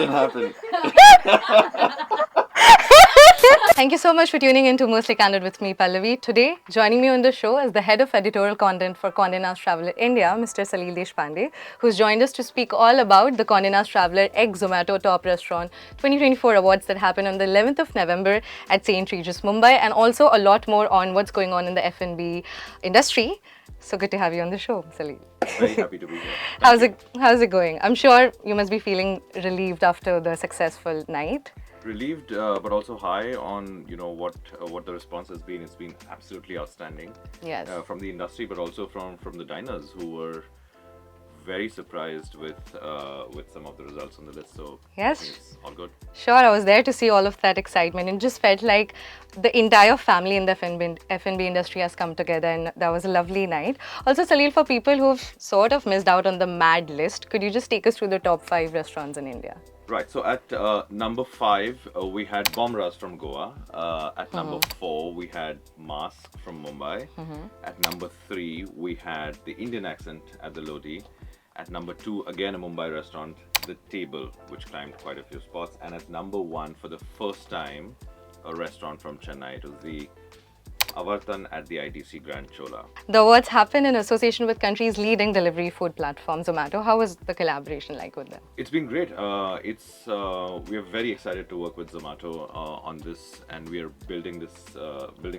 don't happen. Thank you so much for tuning in to Mostly Candid with me, Pallavi. Today, joining me on the show is the head of editorial content for Condé Nast Traveller India, Mr. Salil Deshpande, who's joined us to speak all about the Condé Nast Traveller ex Zomato Top Restaurant 2024 awards that happened on the 11th of November at St. Regis, Mumbai, and also a lot more on what's going on in the F&B industry. So good to have you on the show, Salil. Very happy to be here. Thank you. How's it going? I'm sure you must be feeling relieved after the successful night. Relieved, but also high on what the response has been. It's been absolutely outstanding. Yes. From the industry, but also from the diners who were very surprised with some of the results on the list. So Yes. I think it's all good. Sure, I was there to see all of that excitement and just felt like the entire family in the F&B industry has come together, and that was a lovely night. Also, Salil, for people who've sort of missed out on the mad list, could you just take us through the top 5 restaurants in India? Right. So at number 5, we had Bomras from Goa. At number 4, we had Mask from Mumbai. At number 3, we had the Indian Accent at the Lodi. At number 2, again a Mumbai restaurant, The Table, which climbed quite a few spots. And at number 1, for the first time, a restaurant from Chennai. It was the Avartan at the ITC Grand Chola. The awards happen in association with country's leading delivery food platform, Zomato. How was the collaboration like with them? It's been great. We are very excited to work with Zomato on this, and we are building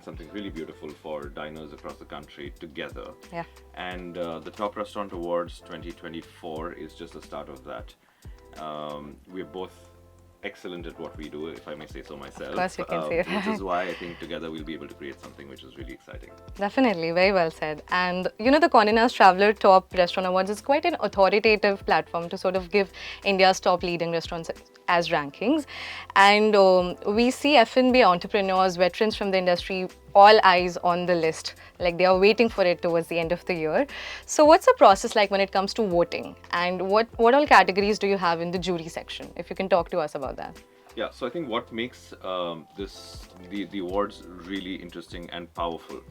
something really beautiful for diners across the country together. Yeah. And the Top Restaurant Awards 2024 is just the start of that. We're both excellent at what we do, if I may say so myself. Of course, you can say that. Which is why I think together we'll be able to create something which is really exciting. Definitely, very well said. And you know, the Condé Nast Traveller Top Restaurant Awards is quite an authoritative platform to sort of give India's top leading restaurants as rankings. And we see F&B entrepreneurs, veterans from the industry, all eyes on the list. Like they are waiting for it towards the end of the year. So what's the process like when it comes to voting? And what all categories do you have in the jury section? If you can talk to us about that. Yeah, so I think what makes the awards really interesting and powerful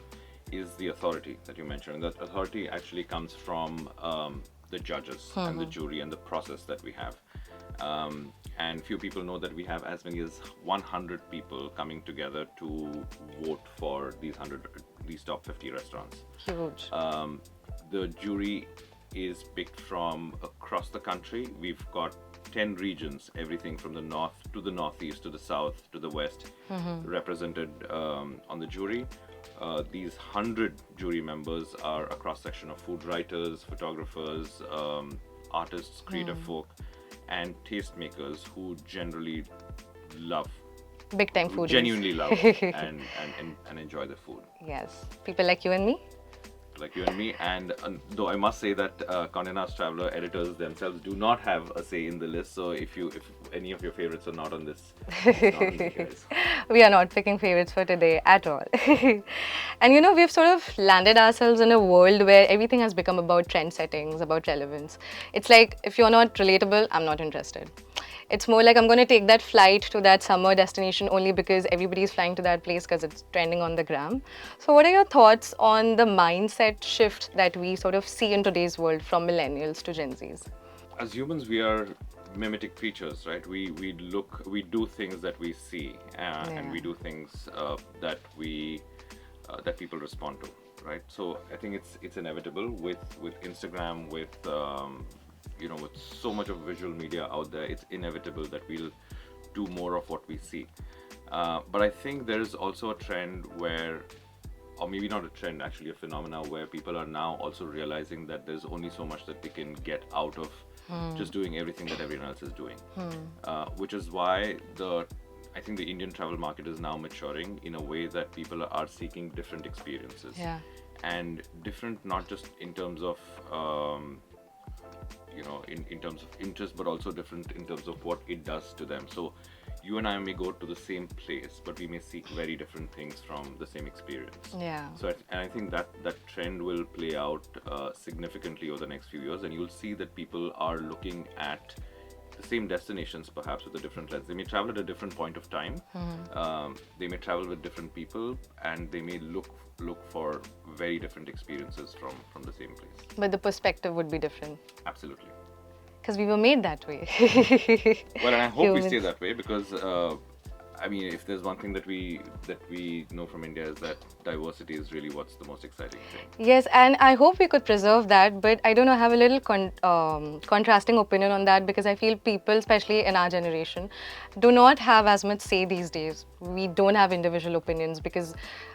is the authority that you mentioned. That authority actually comes from the judges and the jury and the process that we have. And few people know that we have as many as 100 people coming together to vote for these top 50 restaurants. Huge. The jury is picked from across the country. We've got 10 regions, everything from the north to the northeast to the south to the west, represented on the jury. These 100 jury members are a cross-section of food writers, photographers, artists, creative folk, and tastemakers who generally love, Big time foodies. genuinely love and enjoy the food. Yes. People like you and me? Like you and me, and though I must say that Condé Nast Traveller editors themselves do not have a say in the list, so if any of your favorites are not on this, it's not on you guys. We are not picking favorites for today at all. And you know, we've sort of landed ourselves in a world where everything has become about trend settings, about relevance. It's like, if you're not relatable, I'm not interested. It's more like I'm going to take that flight to that summer destination only because everybody's flying to that place because it's trending on the gram. So what are your thoughts on the mindset shift that we sort of see in today's world from millennials to Gen Zs? As humans, we are mimetic creatures, right? We do things that we see, and we do things that people respond to, right? So I think it's inevitable with Instagram, with with so much of visual media out there. It's inevitable that we'll do more of what we see. But I think there's also a trend where, or maybe not a trend, actually a phenomena where people are now also realizing that there's only so much that they can get out of just doing everything that everyone else is doing. Which is why I think the Indian travel market is now maturing in a way that people are seeking different experiences. Yeah. And different not just in terms of in terms of interest, but also different in terms of what it does to them. So you and I may go to the same place, but we may seek very different things from the same experience. Yeah. So I think that trend will play out significantly over the next few years, and you'll see that people are looking at the same destinations perhaps with a different lens. They may travel at a different point of time. They may travel with different people, and they may look for very different experiences from the same place. But the perspective would be different. Absolutely. Because we were made that way. Well, and I hope we stay Humans. that way because I mean, if there's one thing that we know from India is that diversity is really what's the most exciting thing. Yes, and I hope we could preserve that, but I don't know, I have a little contrasting opinion on that because I feel people, especially in our generation, do not have as much say these days. We don't have individual opinions because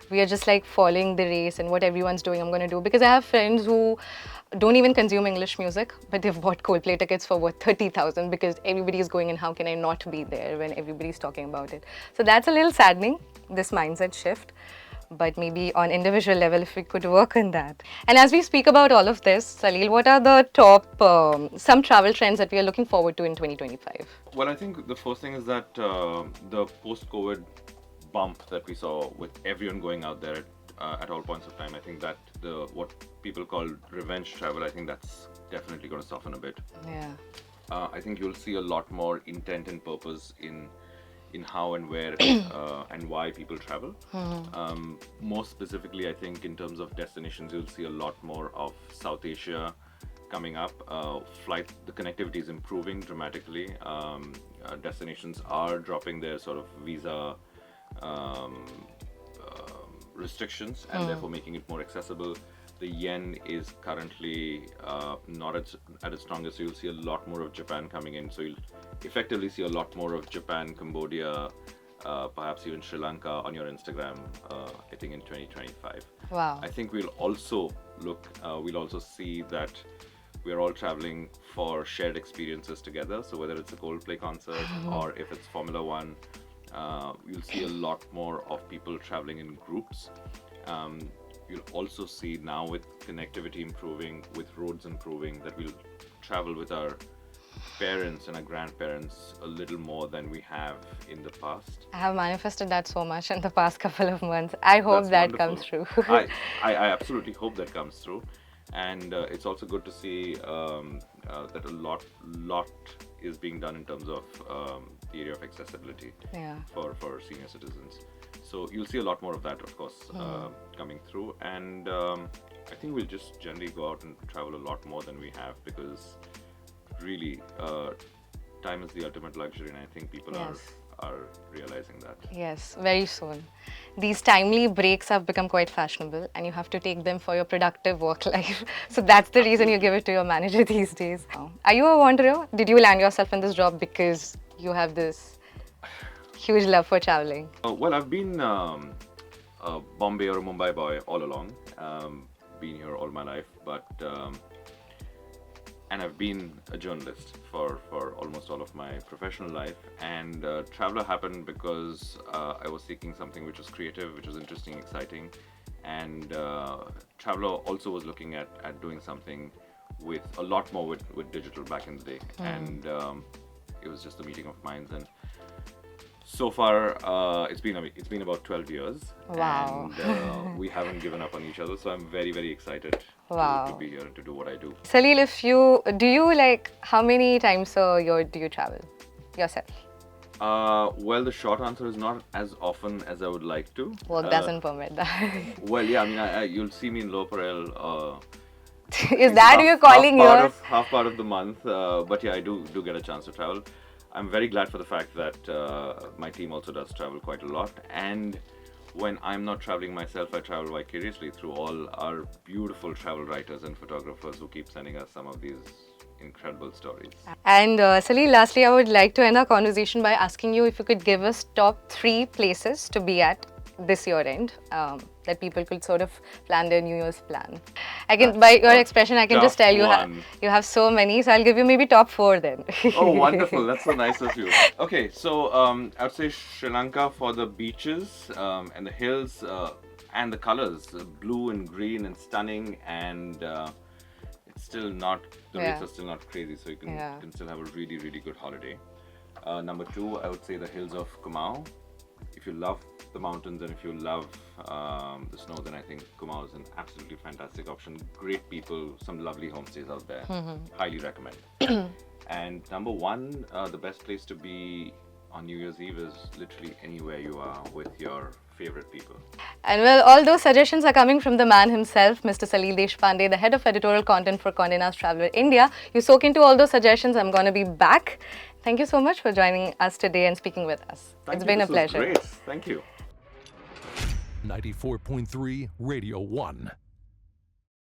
we are just like following the race and what everyone's doing, I'm going to do. Because I have friends who don't even consume English music, but they've bought Coldplay tickets for what, 30,000 because everybody is going and how can I not be there when everybody's talking about it. So that's a little saddening, this mindset shift. But maybe on individual level, if we could work on that. And as we speak about all of this, Salil, what are the top, some travel trends that we are looking forward to in 2025? Well, I think the first thing is that the post-COVID bump that we saw with everyone going out there at all points of time, I think that what people call revenge travel, I think that's definitely going to soften a bit. Yeah. I think you'll see a lot more intent and purpose in how and where and why people travel. More specifically, I think in terms of destinations, you'll see a lot more of South Asia coming up. The connectivity is improving dramatically. Destinations are dropping their sort of visa restrictions and therefore making it more accessible. The yen is currently not at its strongest, so you'll see a lot more of Japan coming in. So you'll effectively see a lot more of Japan, Cambodia, perhaps even Sri Lanka on your Instagram, I think in 2025. Wow. I think we'll also see that we're all traveling for shared experiences together. So whether it's a Coldplay concert or if it's Formula One, you'll see a lot more of people traveling in groups. You'll also see now with connectivity improving, with roads improving, that we'll travel with our parents and our grandparents a little more than we have in the past. I have manifested that so much in the past couple of months. I hope That's that wonderful. comes true. I absolutely hope that comes through. And it's also good to see that a lot is being done in terms of the area of accessibility Yeah. for senior citizens. So you'll see a lot more of that, of course, coming through. And I think we'll just generally go out and travel a lot more than we have because really time is the ultimate luxury, and I think people Yes. are realizing that. Yes, very soon. These timely breaks have become quite fashionable and you have to take them for your productive work life. So that's the reason you give it to your manager these days. Are you a wanderer? Did you land yourself in this job because you have this huge love for traveling? Well, I've been a Bombay or a Mumbai boy all along. Been here all my life, but and I've been a journalist for almost all of my professional life. And Traveller happened because I was seeking something which was creative, which was interesting, exciting. And Traveller also was looking at doing something with a lot more with digital back in the day. And it was just a meeting of minds. And so far, it's been about 12 years. Wow. And we haven't given up on each other. So I'm very, very excited to be here and to do what I do. Salil, how many times a year do you travel yourself? Well, the short answer is not as often as I would like to. Work doesn't permit that. Well, yeah, I mean, you'll see me in Lower Parel. Is that who you're calling yours? Half part of the month, but yeah, I do get a chance to travel. I'm very glad for the fact that my team also does travel quite a lot, and when I'm not traveling myself, I travel vicariously through all our beautiful travel writers and photographers who keep sending us some of these incredible stories. And Salil, lastly, I would like to end our conversation by asking you if you could give us top 3 places to be at this year end that people could sort of plan their New Year's plan. By your expression, I can just tell you you have so many, so I'll give you maybe top 4 then. Oh, wonderful! That's so nice of you. Okay, so I would say Sri Lanka for the beaches and the hills and the colors, blue and green and stunning, and it's still not, the rates are still not crazy, so you can still have a really, really good holiday. Number 2, I would say the hills of Kumau. If you love the mountains and if you love the snow, then I think Kumau is an absolutely fantastic option. Great people, some lovely homestays out there. Highly recommend. And number 1, the best place to be on New Year's Eve is literally anywhere you are with your favorite people. And well, all those suggestions are coming from the man himself, Mr. Salil Deshpande, the head of editorial content for Condé Nast Traveller India. You soak into all those suggestions. I'm going to be back. Thank you so much for joining us today and speaking with us. It's been a pleasure. Great. Thank you. 94.3 Radio 1.